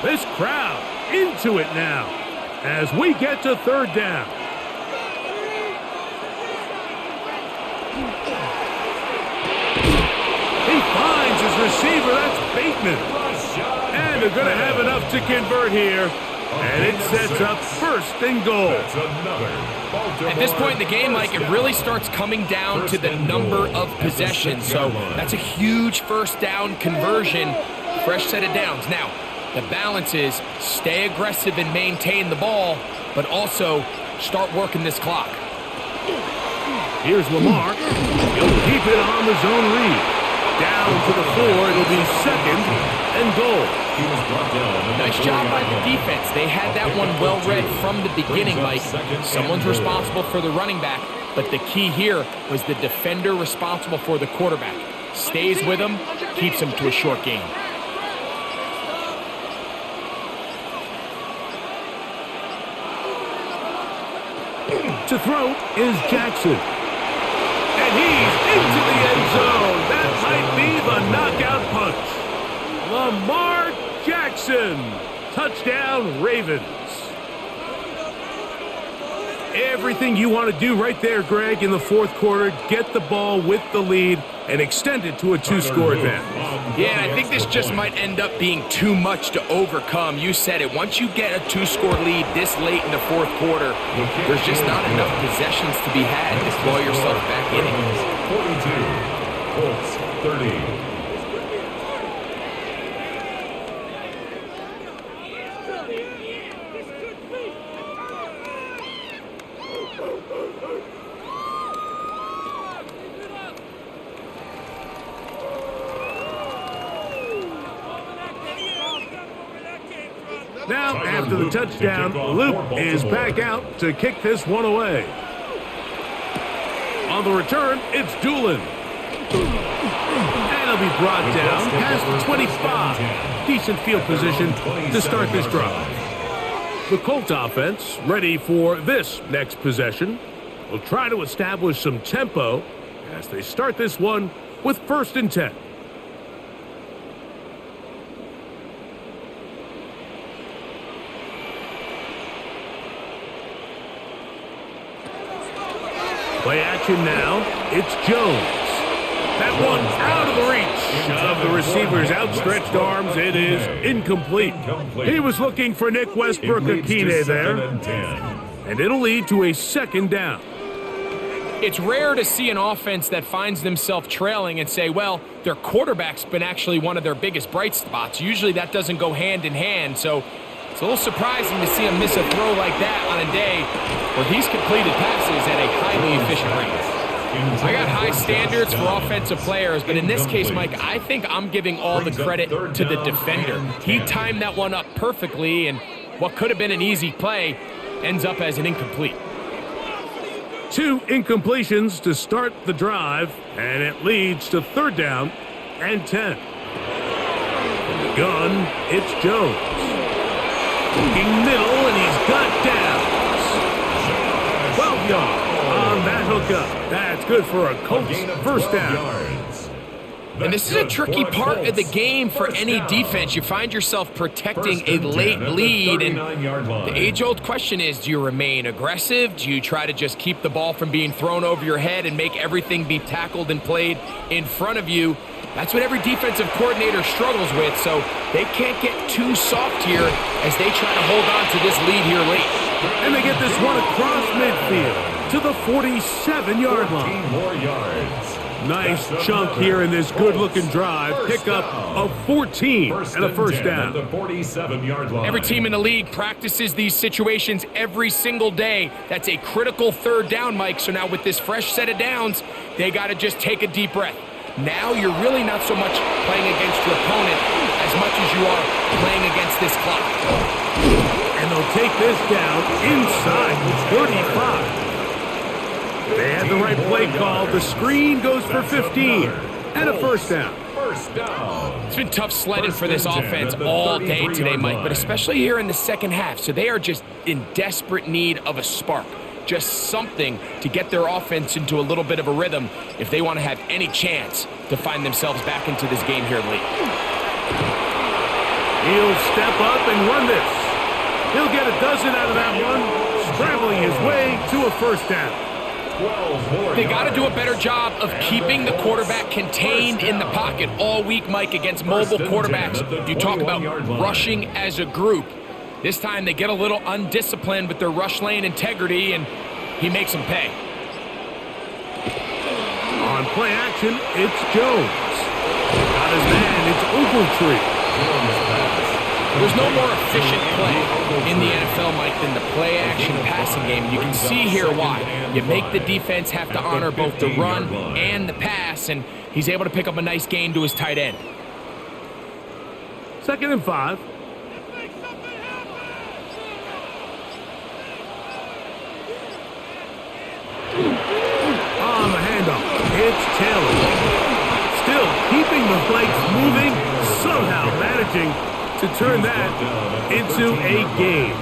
This crowd into it now as we get to third down. He finds his receiver. That's Bateman. And they're going to have enough to convert here. And it sets up first and goal. At this point in the game, Mike, it really starts coming down to the number of possessions. So that's a huge first down conversion, fresh set of downs. Now, the balance is stay aggressive and maintain the ball, but also start working this clock. Here's Lamar. He'll keep it on the zone read. Down to the 4. It'll be second and goal. Nice job by the defense. They had that one well read from the beginning, Mike. Someone's responsible for the running back, but the key here was the defender responsible for the quarterback. Stays with him, keeps him to a short gain. To throw is Jackson. And he's into the end zone. That might be the knockout punch. Lamar Jackson. Touchdown, Ravens. Everything you want to do right there, Greg, in the fourth quarter. Get the ball with the lead and extend it to a two-score advantage. Yeah, and I think this just might end up being too much to overcome. You said it. Once you get a two-score lead this late in the fourth quarter, there's just not enough possessions to be had to claw yourself back in it. 42, Colts 30. Now, after the touchdown, Luke is back out to kick this one away. On the return, it's Doolin. And he'll be brought down past the 25. Decent field position to start this drive. The Colts offense ready for this next possession. Will try to establish some tempo as they start this one with 1st and 10. Play action now. It's Jones. That one out of the reach of the receiver's outstretched arms. It is incomplete. He was looking for Nick Westbrook-Akine there. And it'll lead to a 2nd down. It's rare to see an offense that finds themselves trailing and say, well, their quarterback's been actually one of their biggest bright spots. Usually that doesn't go hand in hand. So it's a little surprising to see him miss a throw like that on a day where he's completed passes at a highly efficient rate. I got high standards for offensive players, but in this case, Mike, I think I'm giving all the credit to the defender. He timed that one up perfectly, and what could have been an easy play ends up as an incomplete. 2 incompletions to start the drive, and it leads to 3rd down and 10. From the gun, it's Jones. Looking middle, and he's got downs. 12 yards on that hookup. That's good for a Colts 1st down. And this is a tricky part of the game for any defense. You find yourself protecting a late lead, and the age-old question is, do you remain aggressive? Do you try to just keep the ball from being thrown over your head and make everything be tackled and played in front of you? That's what every defensive coordinator struggles with, so they can't get too soft here as they try to hold on to this lead here late. And they get this one across midfield to the 47-yard line. 14 more yards. Nice chunk here in this good-looking drive. Pickup of 14 and a 1st down. The 47-yard line. Every team in the league practices these situations every single day. That's a critical 3rd down, Mike. So now with this fresh set of downs, they got to just take a deep breath. Now you're really not so much playing against your opponent as much as you are playing against this clock. And they'll take this down inside the 35. They had the right play call. The screen goes for 15 and a 1st down. It's been tough sledding for this offense all day today, Mike, but especially here in the second half. So they are just in desperate need of a spark. Just something to get their offense into a little bit of a rhythm if they want to have any chance to find themselves back into this game here late. He'll step up and run this. He'll get a dozen out of that one, scrambling his way to a first down. They got to do a better job of keeping the quarterback contained in the pocket all week, Mike, against mobile quarterbacks. You talk about rushing as a group. This time they get a little undisciplined with their rush lane integrity, and he makes them pay. On play action, it's Jones. Got his man, it's Ogletree. There's no more efficient play in the NFL, Mike, than the play-action passing game. You can see here why. You make the defense have to honor both the run and the pass, and he's able to pick up a nice gain to his tight end. 2nd and 5. On the handoff, it's Taylor. Still keeping the legs moving, somehow managing to turn that into a gain.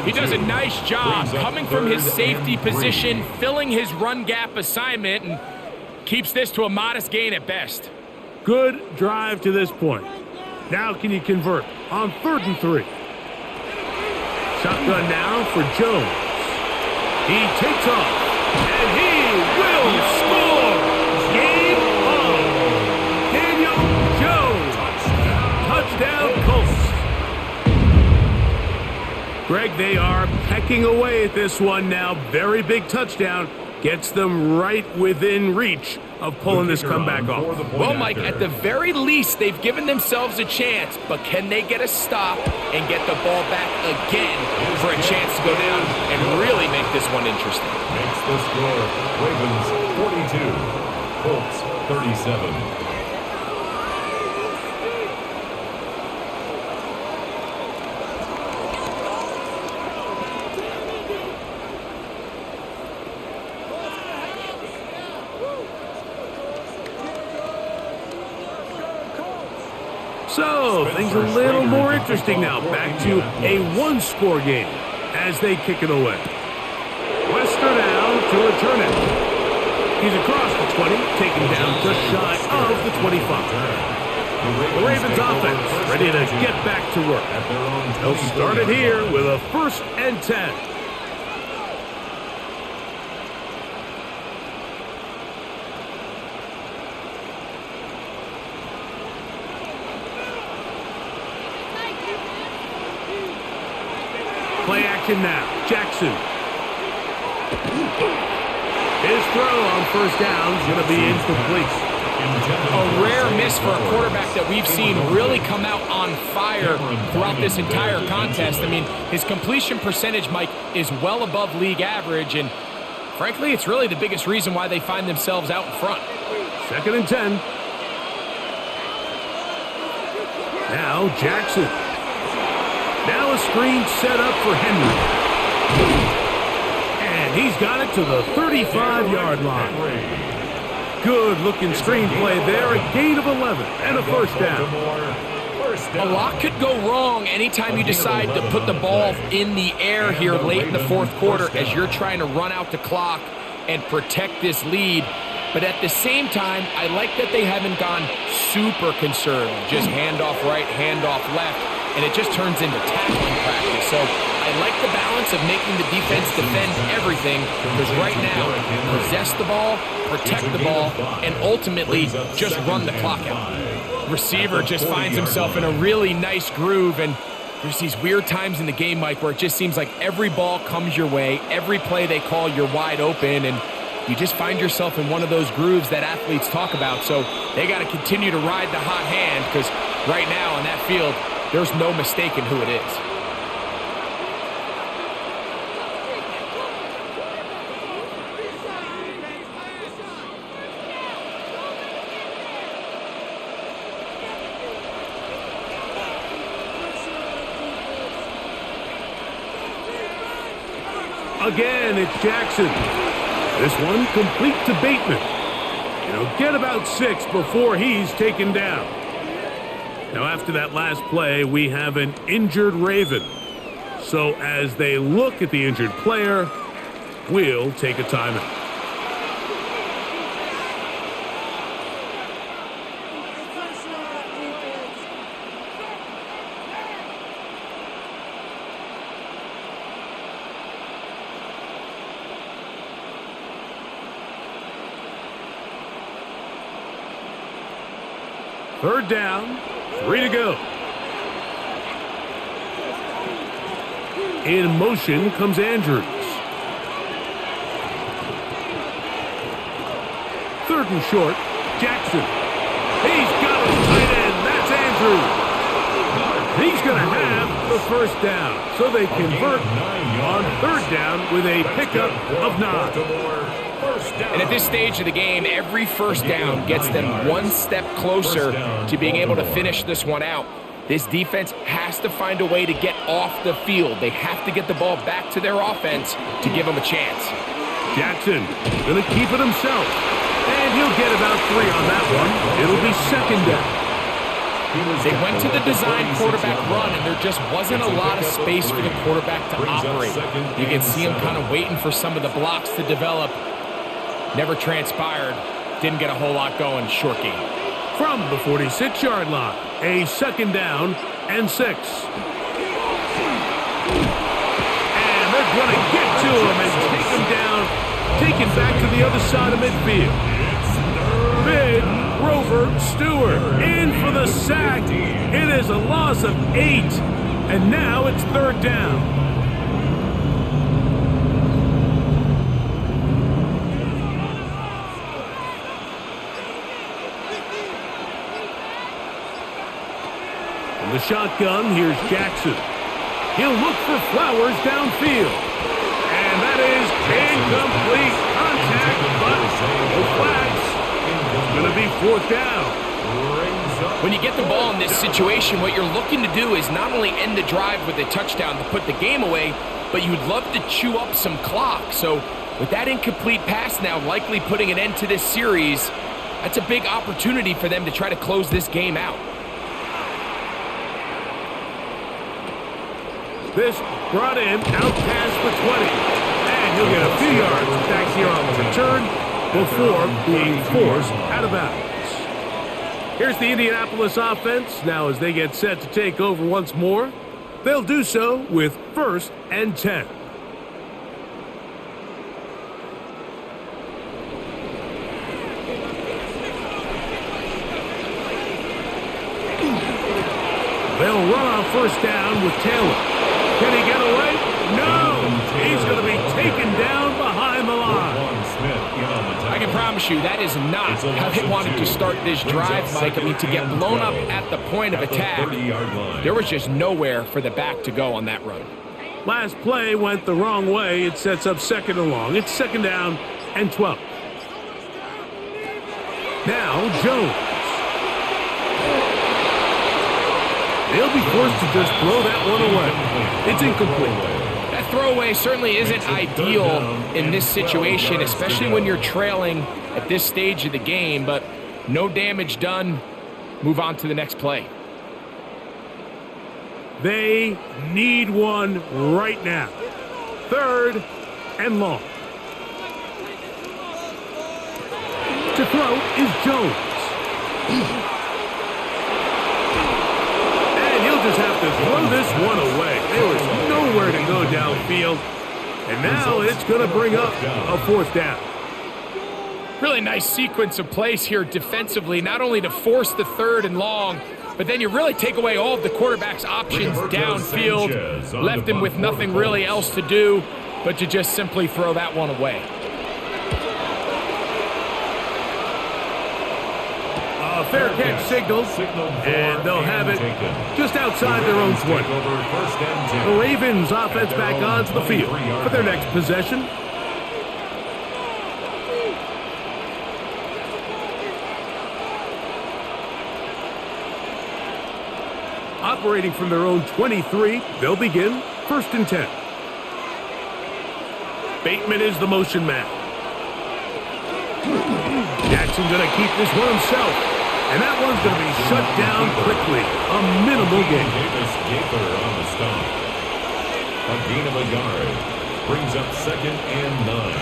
He does a nice job coming from his safety position, filling his run gap assignment, and keeps this to a modest gain at best. Good drive to this point. Now can you convert on 3rd and 3? Shotgun now for Jones. He takes off, and he will score. Game on. Daniel Jones. Touchdown, Colts. Greg, they are pecking away at this one now. Very big touchdown. Gets them right within reach of pulling this comeback off. Well, Mike, at the very least, they've given themselves a chance, but can they get a stop and get the ball back again for a chance to go down and really make this one interesting? Makes the score Ravens 42, Colts 37. So, things a little more interesting now. Back to a one-score game as they kick it away. Wester now to return it. He's across the 20, taken down just shy of the 25. The Ravens offense ready to get back to work. They'll start it here with a 1st and 10. Play action now. Jackson. His throw on 1st down is going to be incomplete. A rare miss for a quarterback that we've seen really come out on fire throughout this entire contest. I mean, his completion percentage, Mike, is well above league average, and frankly, it's really the biggest reason why they find themselves out in front. 2nd and 10. Now Jackson. Now a screen set up for Henry. And he's got it to the 35-yard line. Good-looking screen play there. A gain of 11 and a 1st down. A lot could go wrong anytime you decide to put the ball in the air here late in the 4th quarter as you're trying to run out the clock and protect this lead. But at the same time, I like that they haven't gone super conservative. Just handoff right, handoff left, and it just turns into tackling practice. So I like the balance of making the defense defend everything, because right now, possess the ball, protect the ball, and ultimately just run the clock out. Receiver just finds himself in a really nice groove, and there's these weird times in the game, Mike, where it just seems like every ball comes your way, every play they call, you're wide open, and you just find yourself in one of those grooves that athletes talk about. So they got to continue to ride the hot hand, because right now on that field, there's no mistaking who it is. Again, it's Jackson. This one complete to Bateman. He'll get about 6 before he's taken down. Now, after that last play, we have an injured Raven. So as they look at the injured player, we'll take a timeout. Third down, 3 to go. In motion comes Andrews. Third and short, Jackson. He's got his tight end. That's Andrews. He's going to have the first down. So they convert on third down with a pickup of 9. And at this stage of the game, every first down gets them one step closer to being able to finish this one out. This defense has to find a way to get off the field. They have to get the ball back to their offense to give them a chance. Jackson going to keep it himself. And he'll get about 3 on that one. It'll be second down. They went to the design quarterback run, and there just wasn't a lot of space for the quarterback to operate. You can see him kind of waiting for some of the blocks to develop. Never transpired. Didn't get a whole lot going. Short game. From the 46-yard line, a second down and 6. And they're going to get to him and take him down, take him back to the other side of midfield. Big Grover Stewart in for the sack. It is a loss of 8, and now it's third down. From the shotgun, here's Jackson. He'll look for Flowers downfield. And that is incomplete contact, but no flags. It's going to be fourth down. When you get the ball in this situation, what you're looking to do is not only end the drive with a touchdown to put the game away, but you'd love to chew up some clock. So with that incomplete pass now likely putting an end to this series, that's a big opportunity for them to try to close this game out. This brought in out past the 20. And he'll get a few yards back here on the return before being forced out of bounds. Here's the Indianapolis offense. Now as they get set to take over once more, they'll do so with 1st and 10. They'll run on first down with Taylor. Can he get away? No! He's going to be taken down behind the line. I can promise you that is not how they wanted to start this drive, Mike. I mean, to get blown up at the point of attack, there was just nowhere for the back to go on that run. Last play went the wrong way. It sets up second and long. It's second down and 12. Now Jones. They'll be forced to just throw that one away. It's incomplete. That throwaway certainly isn't ideal in this situation, especially when you're trailing at this stage of the game, but no damage done. Move on to the next play. They need one right now. Third and long. To throw is Jones. Just have to throw this one away. There was nowhere to go downfield, and now it's going to bring up a fourth down. Really nice sequence of plays here defensively, not only to force the third and long, but then you really take away all of the quarterback's options downfield, left him with nothing really else to do but to just simply throw that one away. Fair catch signal, and they'll have it just outside their own 20. The Ravens offense back onto the field for their next possession. Operating from their own 23, they'll begin 1st and 10. Bateman is the motion man. Jackson going to keep this one himself. And that one's going to be shut down quickly. A minimal gain. Davis Gaither on the stop. A gain of a yard. Brings up 2nd and 9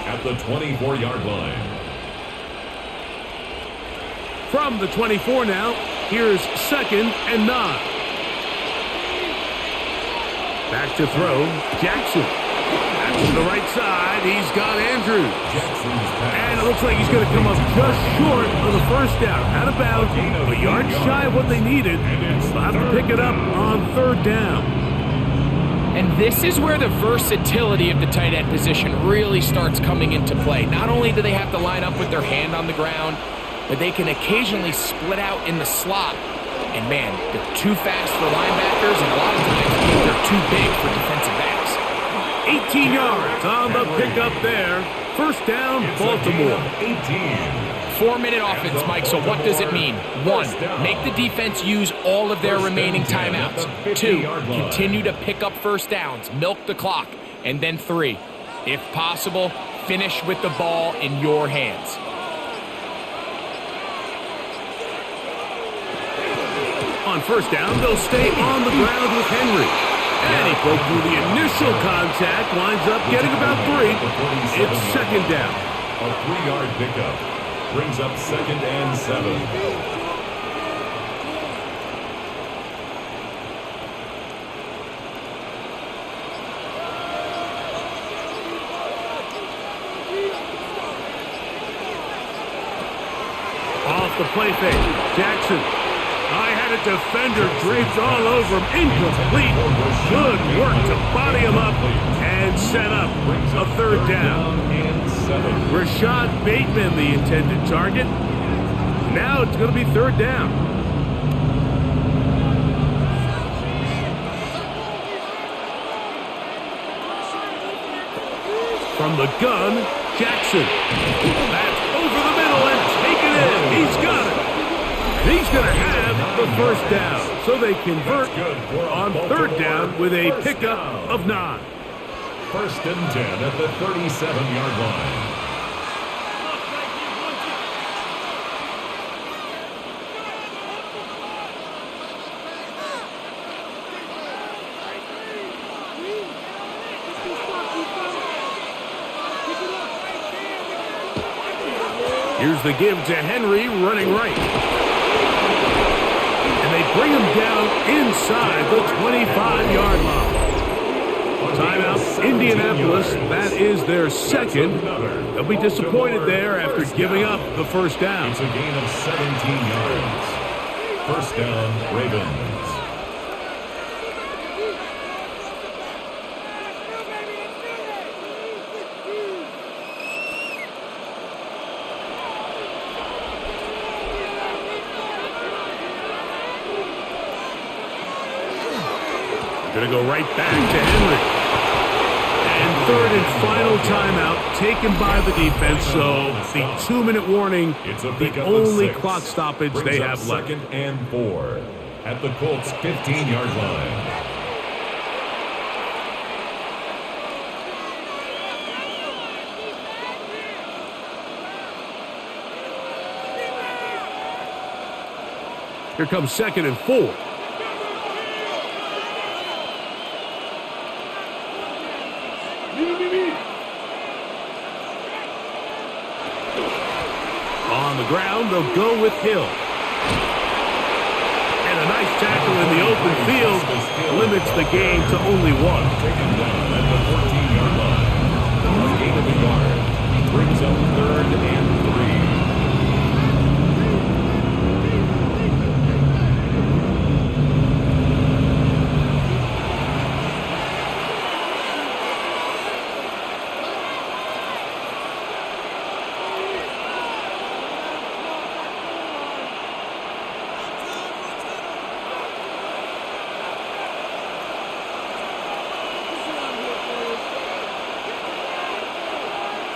at the 24-yard line. From the 24 now, here's 2nd and 9. Back to throw, Jackson. That's to the right side. He's got Andrews. Jackson's pass. And it looks like he's going to come up just short of the first down. Out of bounds, a yard shy of what they needed. They'll have to pick it up on third down. And this is where the versatility of the tight end position really starts coming into play. Not only do they have to line up with their hand on the ground, but they can occasionally split out in the slot. And man, they're too fast for linebackers, and a lot of times they're too big for defensive backs. 18 yards on the pickup there. First down, Baltimore. 18. 4-minute offense, Mike, so what does it mean? 1, make the defense use all of their remaining timeouts. 2, continue to pick up first downs, milk the clock. And then 3, if possible, finish with the ball in your hands. On first down, they'll stay on the ground with Henry. And he broke through the initial contact, winds up getting about 3. It's second down. A 3-yard pickup brings up 2nd and 7. Off the play fake, Jackson. I had a defender draped all over him. Incomplete. Good work to body him up and set up a third down. Rashad Bateman, the intended target. Now it's going to be third down. From the gun, Jackson. That's over the middle and taken in. He's got it. He's going to have the first down. So they convert on third down with a pickup of 9. 1st and 10 at the 37-yard line. Here's the give to Henry running right. And they bring him down inside the 25-yard line. Timeout, Indianapolis. That is their second. They'll be disappointed there after giving up the first down. It's a gain of 17 yards. First down, Ravens. Going to go right back to Henry. And third and final timeout taken by the defense. So the 2-minute warning, the only clock stoppage they have left. 2nd and 4 at the Colts' 15-yard line. Here comes 2nd and 4. On the ground, they'll go with Hill. And a nice tackle in the open field limits the game to only 1. Taken down at the 14-yard line. A gain of a yard brings up 3rd and 3.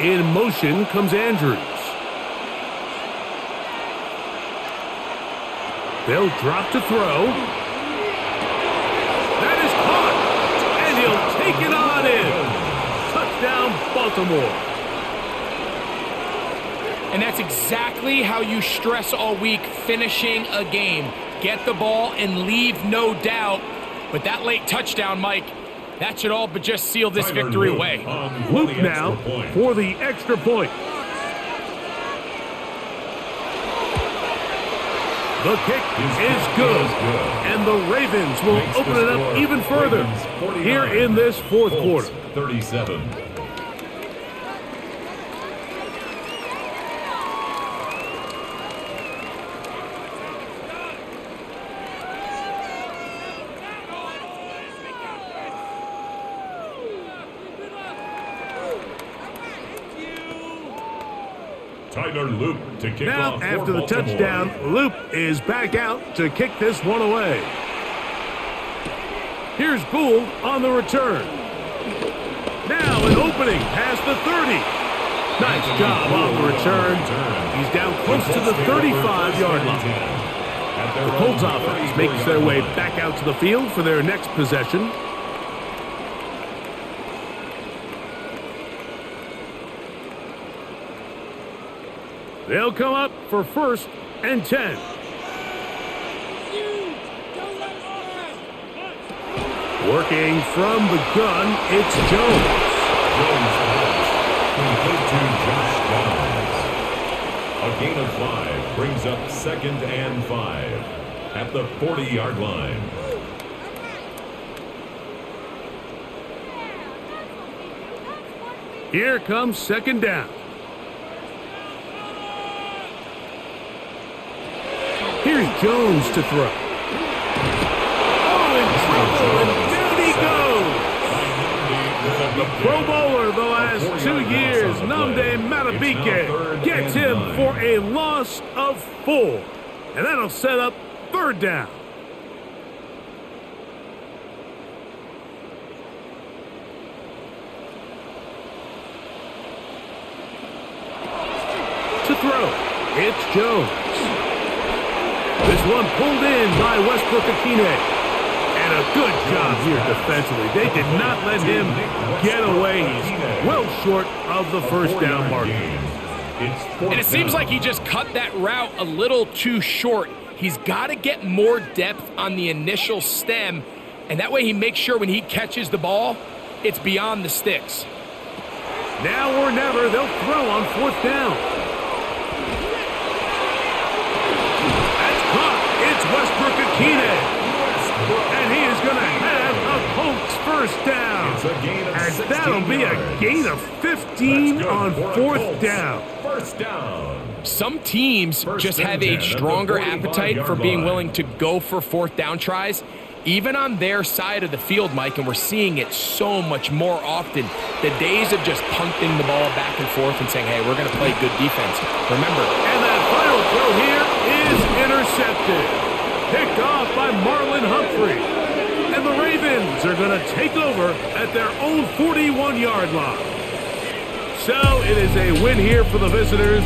In motion comes Andrews. They'll drop to throw. That is caught. And he'll take it on in. Touchdown, Baltimore. And that's exactly how you stress all week, finishing a game. Get the ball and leave no doubt. But that late touchdown, Mike, that should all but just seal this victory away. Luke now for the extra point. The kick is good. And the Ravens will open it up even further here in this fourth quarter. 37. Tyler Loop to kick Now, off after for the Baltimore. touchdown, Loop is back out to kick this one away. Here's Gould on the return. Now an opening past the 30. Nice job on the return. He's down close to the 35-yard line. The Colts offense makes their way back out to the field for their next possession. They'll come up for 1st and 10. Working from the gun, it's Jones. Jones complete to Josh Downs. A gain of 5 brings up 2nd and 5 at the 40-yard line. Here comes 2nd down. Here's Jones to throw. Oh, in trouble, and down he goes. The Pro Bowler the last 2 years, Nnamdi Madubuike, gets him for a loss of 4. And that'll set up 3rd down. To throw, it's Jones. This one pulled in by Westbrook-Ikhine. And a good job here defensively. They did not let him get away. He's well short of the 1st down mark. And it seems like he just cut that route a little too short. He's got to get more depth on the initial stem, and that way he makes sure when he catches the ball, it's beyond the sticks. Now or never, they'll throw on 4th down. That's caught. It's Westbrook-Ikhine. And he is going to have a Colts 1st down. It's a gain of And 16 that'll be a yards. gain of 15 on for 4th Colts. down. 1st down. Some teams First just and have 10 a at the stronger appetite for 45-yard being line. willing to go for 4th down tries, even on their side of the field, Mike, and we're seeing it so much more often. The days of just punting the ball back and forth and saying, hey, we're going to play good defense. Remember. And that final throw here is intercepted. Picked off by Marlon Humphrey. And the Ravens are going to take over at their own 41-yard line. So it is a win here for the visitors.